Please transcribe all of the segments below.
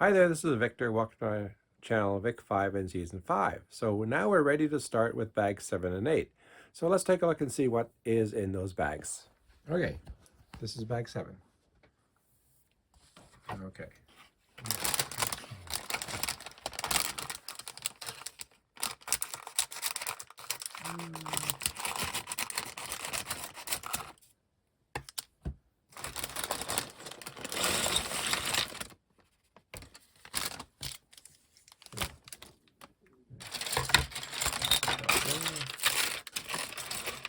Hi there, this is Victor. Welcome to my channel, Vic5 in Season 5. So now we're ready to start with bags 7 and 8. So let's take a look and see what is in those bags. Okay, this is bag 7. Okay.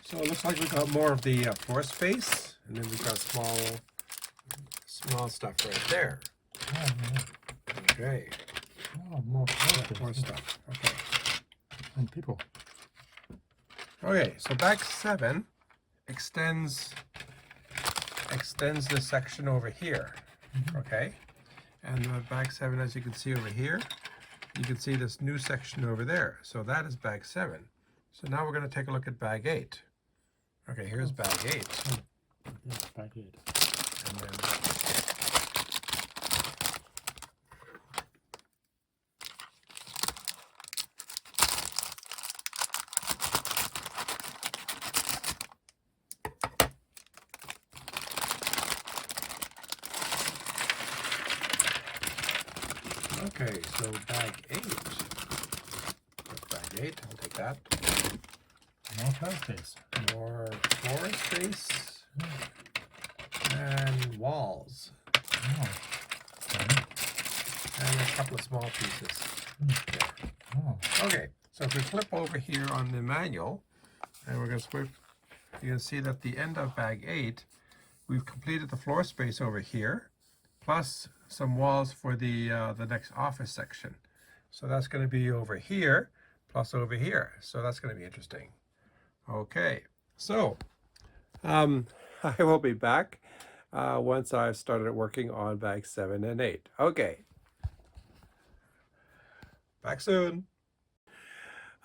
So it looks like we got more of the floor space, and then we've got small stuff right there. Oh, yeah. Okay, Oh, more more stuff. Okay. and people. Okay, so bag 7 extends this section over here. Okay, and bag 7, as you can see over here, you can see this new section over there. So that is bag 7. So now we're going to take a look at bag 8. Okay, here's bag 8. Yeah, back 8. And then okay, so bag 8. That's bag 8, I'll take that. More floor space. More floor space and walls. Oh. And a couple of small pieces there. Oh. Okay, so if we flip over here on the manual, and we're going to flip, you can see that the end of bag 8, we've completed the floor space over here, plus some walls for the next office section. So that's going to be over here, plus over here. So that's going to be interesting. Okay, so I will be back once I've started working on bags 7 and 8. Okay, back soon.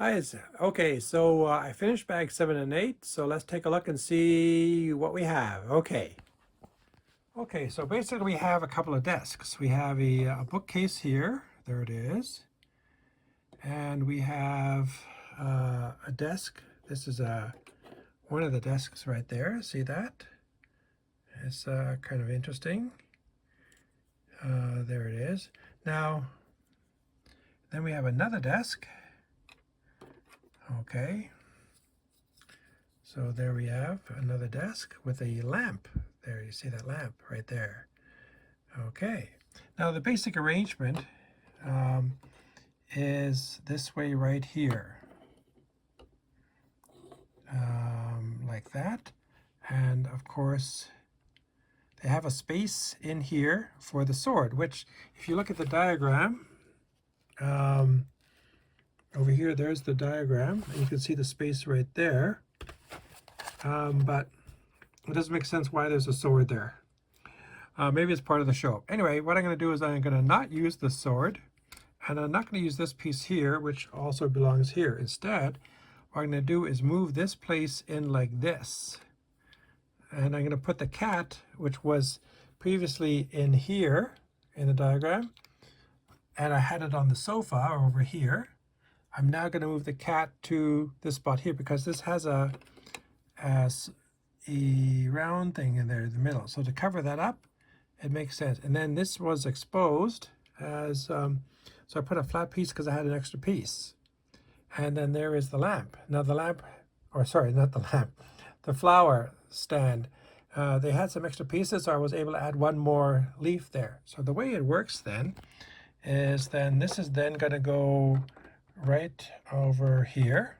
Okay, so I finished bag 7 and 8, so let's take a look and see what we have. Okay, so basically we have a couple of desks. We have a bookcase here, there it is, and we have a desk. This is one of the desks right there, see that? It's kind of interesting. There it is. Now, then we have another desk. Okay, so there we have another desk with a lamp. There, you see that lamp right there. Okay, now the basic arrangement is this way right here. Like that. And of course, they have a space in here for the sword, which if you look at the diagram, over here, there's the diagram, and you can see the space right there. But it doesn't make sense why there's a sword there. Maybe it's part of the show. Anyway, what I'm going to do is I'm going to not use the sword, and I'm not going to use this piece here, which also belongs here. Instead, what I'm going to do is move this place in like this. And I'm going to put the cat, which was previously in here in the diagram, and I had it on the sofa over here. I'm now going to move the cat to this spot here because this has a round thing in there in the middle. So to cover that up, it makes sense. And then this was exposed as, so I put a flat piece because I had an extra piece. And then there is the lamp. Now the lamp, or sorry, not the lamp, the flower stand. They had some extra pieces, so I was able to add one more leaf there. So the way it works then is this is then going to go right over here,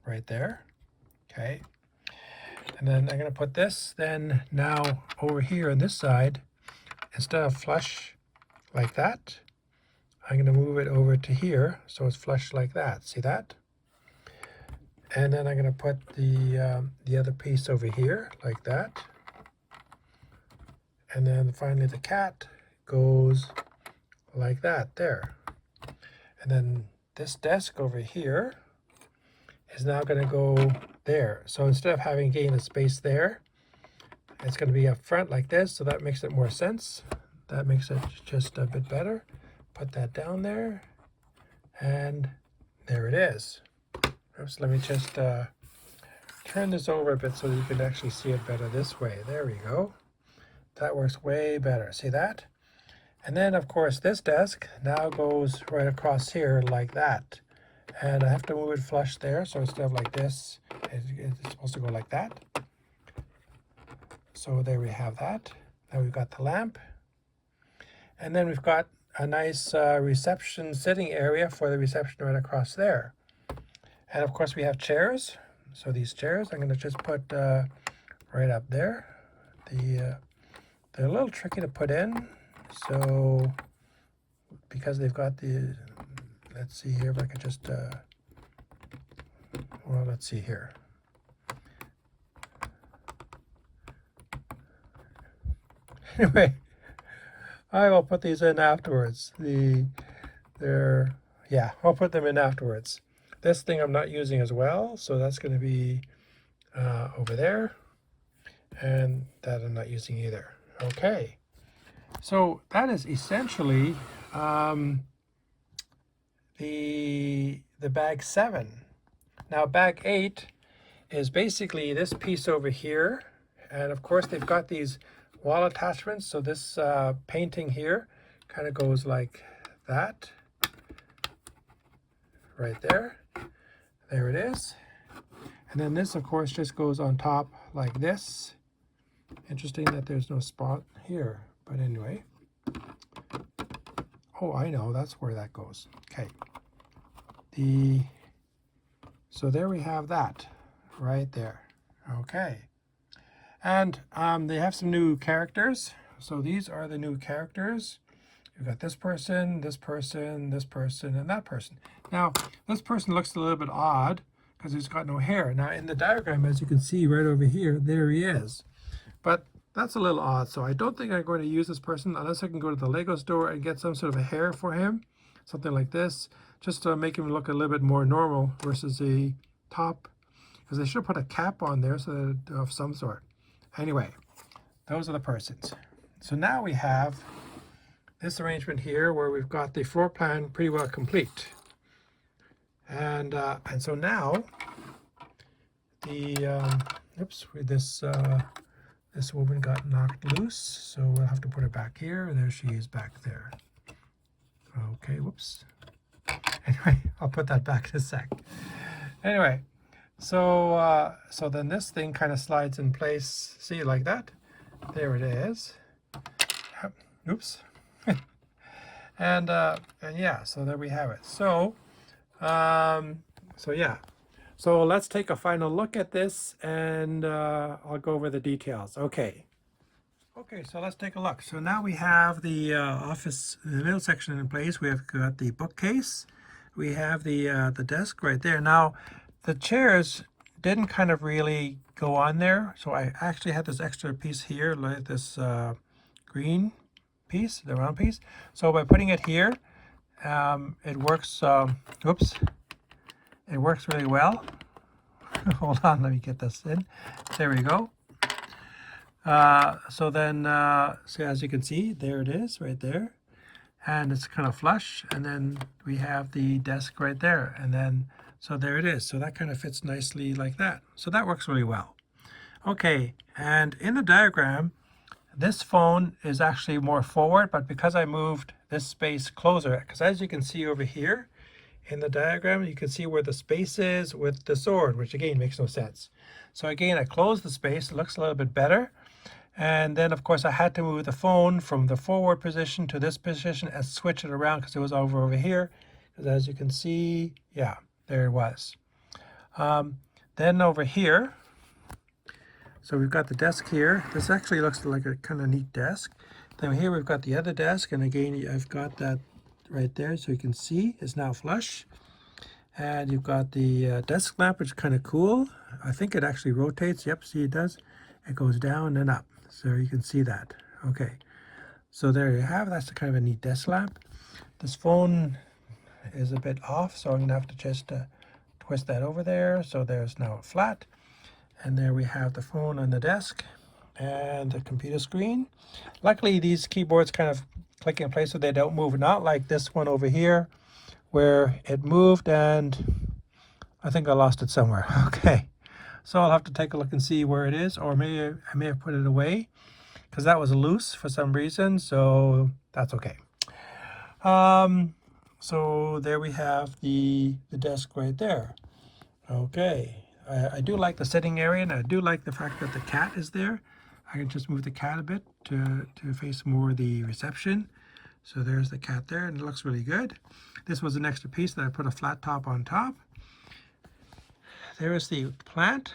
right there. Okay. And then I'm going to put this then now over here on this side. Instead of flush like that, I'm going to move it over to here so it's flush like that. See that? And then I'm going to put the other piece over here like that. And then finally the cat goes like that there. And then this desk over here is now going to go there. So instead of having gained the space there, it's going to be up front like this. So that makes it more sense. That makes it just a bit better. put that down there, and there it is. Oops, let me just turn this over a bit so you can actually see it better this way. There we go. That works way better. See that? And then, of course, this desk now goes right across here like that. And I have to move it flush there, so instead of like this, it's supposed to go like that. So there we have that. Now we've got the lamp. And then we've got a nice reception sitting area for the reception right across there. And of course we have chairs. So these chairs I'm going to just put right up there. They're a little tricky to put in. So because they've got the, let's see here if I could just, well, let's see here. Anyway, I will put these in afterwards. I'll put them in afterwards. This thing I'm not using as well, so that's going to be over there. And that I'm not using either. Okay. So that is essentially the bag 7. Now bag 8 is basically this piece over here, and of course they've got these wall attachments. So this painting here kind of goes like that, right there. There it is. And then this, of course, just goes on top like this. Interesting that there's no spot here, but anyway. Oh, I know, that's where that goes. Okay. So there we have that right there. Okay. And they have some new characters. So these are the new characters. You've got this person, this person, this person, and that person. Now, this person looks a little bit odd because he's got no hair. Now, in the diagram, as you can see right over here, there he is. But that's a little odd, so I don't think I'm going to use this person unless I can go to the Lego store and get some sort of a hair for him, something like this, just to make him look a little bit more normal versus the top, because they should put a cap on there so that, of some sort. Anyway, those are the persons. So now we have this arrangement here where we've got the floor plan pretty well complete. And so now this woman got knocked loose, so we'll have to put her back here. There she is back there. Okay, whoops. Anyway, I'll put that back in a sec. Anyway, so then this thing kind of slides in place. See, like that. There it is. Oops. and yeah, so there we have it. So yeah. So let's take a final look at this, and I'll go over the details. Okay, so let's take a look. So now we have the office, the middle section in place. We have got the bookcase. We have the desk right there. Now, the chairs didn't kind of really go on there. So I actually had this extra piece here, like this green piece, the round piece. So by putting it here, it works, it works really well. Hold on, let me get this in. There we go. So then, so as you can see, there it is right there. And it's kind of flush. And then we have the desk right there. And then, so there it is. So that kind of fits nicely like that. So that works really well. Okay, and in the diagram, this phone is actually more forward, but because I moved this space closer, because as you can see over here, in the diagram, you can see where the space is with the sword, which again makes no sense. So again, I closed the space. It looks a little bit better. And then, of course, I had to move the phone from the forward position to this position and switch it around because it was over here. Because as you can see, yeah, there it was. Then over here, so we've got the desk here. This actually looks like a kind of neat desk. Then here we've got the other desk. And again, I've got that right there, so you can see it's now flush. And you've got the desk lamp, which is kind of cool. I think it actually rotates. Yep, see it does. It goes down and up, so you can see that. Okay, so there you have. That's kind of a neat desk lamp. This phone is a bit off, so I'm gonna have to just twist that over there. So there's now flat, and there we have the phone on the desk. and the computer screen. Luckily, these keyboards kind of click in place so they don't move, not like this one over here where it moved and I think I lost it somewhere. Okay, so I'll have to take a look and see where it is, or maybe I may have put it away because that was loose for some reason, so that's okay. So there we have the desk right there. Okay, I do like the sitting area, and I do like the fact that the cat is there. I can just move the cat a bit to face more the reception. So there's the cat there, and it looks really good. This was an extra piece that I put a flat top on top. There is the plant,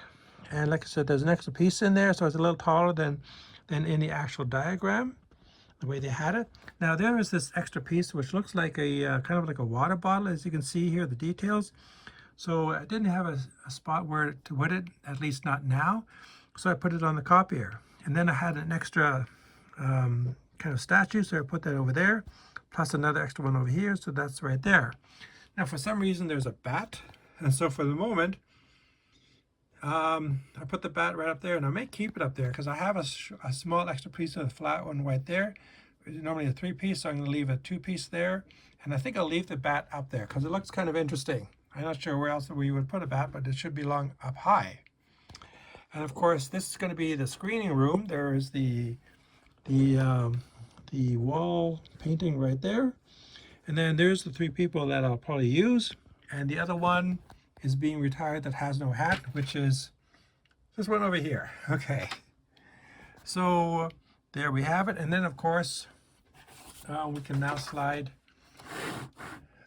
and like I said, there's an extra piece in there, so it's a little taller than in the actual diagram, the way they had it. Now there is this extra piece which looks like a kind of like a water bottle, as you can see here, the details. So I didn't have a spot where to put it, at least not now. So I put it on the copier. And then I had an extra kind of statue, so I put that over there, plus another extra one over here, so that's right there. Now for some reason there's a bat, and so for the moment, I put the bat right up there, and I may keep it up there because I have a small extra piece of the flat one right there. It's normally a 3-piece, so I'm going to leave a 2-piece there. And I think I'll leave the bat up there because it looks kind of interesting. I'm not sure where else we would put a bat, but it should belong up high. And of course, this is going to be the screening room. There is the wall painting right there. And then there's the 3 people that I'll probably use. And the other one is being retired that has no hat, which is this one over here. Okay. So there we have it. And then of course, we can now slide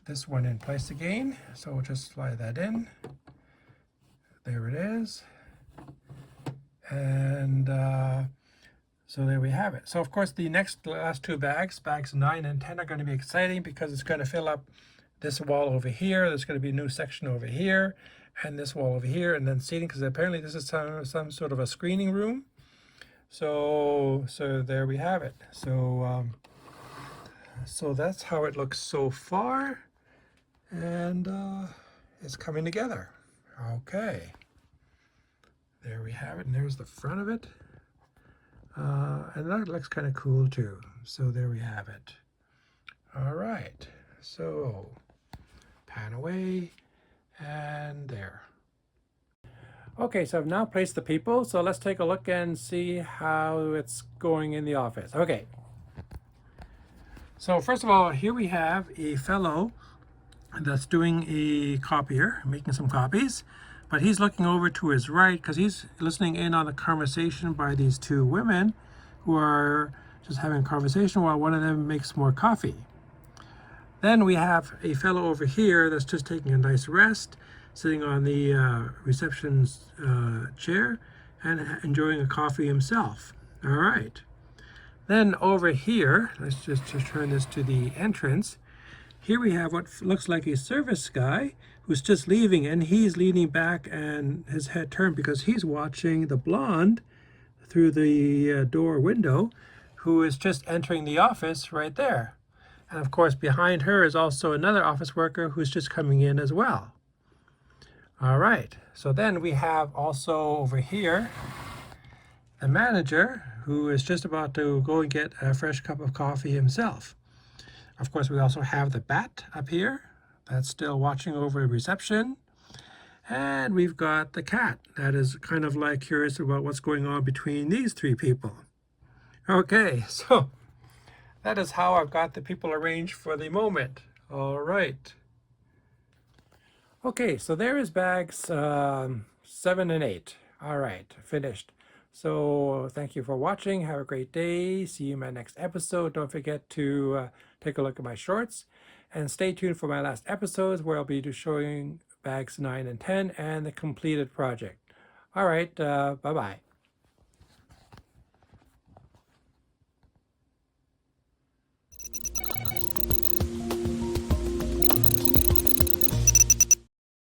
this one in place again. So we'll just slide that in. There it is. And so there we have it. So of course the last 2 bags, bags 9 and 10, are going to be exciting because it's going to fill up this wall over here. There's going to be a new section over here, and this wall over here, and then seating, because apparently this is some sort of a screening room. So there we have it. So so that's how it looks so far, and it's coming together. Okay, there we have it, and there's the front of it, and that looks kind of cool too. So there we have it. All right, so pan away, and there. Okay, so I've now placed the people, so let's take a look and see how it's going in the office. Okay. So first of all, here we have a fellow that's doing a copier, making some copies, but he's looking over to his right because he's listening in on a conversation by these 2 women who are just having a conversation while one of them makes more coffee. Then we have a fellow over here that's just taking a nice rest, sitting on the reception's chair and enjoying a coffee himself. All right. Then over here, let's just turn this to the entrance. Here we have what looks like a service guy who's just leaving, and he's leaning back and his head turned because he's watching the blonde through the door window, who is just entering the office right there. And of course, behind her is also another office worker who's just coming in as well. All right, so then we have also over here the manager who is just about to go and get a fresh cup of coffee himself. Of course, we also have the bat up here that's still watching over reception. And we've got the cat that is kind of like curious about what's going on between these 3 people. Okay, so that is how I've got the people arranged for the moment. All right. Okay, so there is bags 7 and 8. All right, finished. So thank you for watching. Have a great day. See you in my next episode. Don't forget to take a look at my shorts. And stay tuned for my last episodes where I'll be showing bags 9 and 10 and the completed project. All right, bye-bye.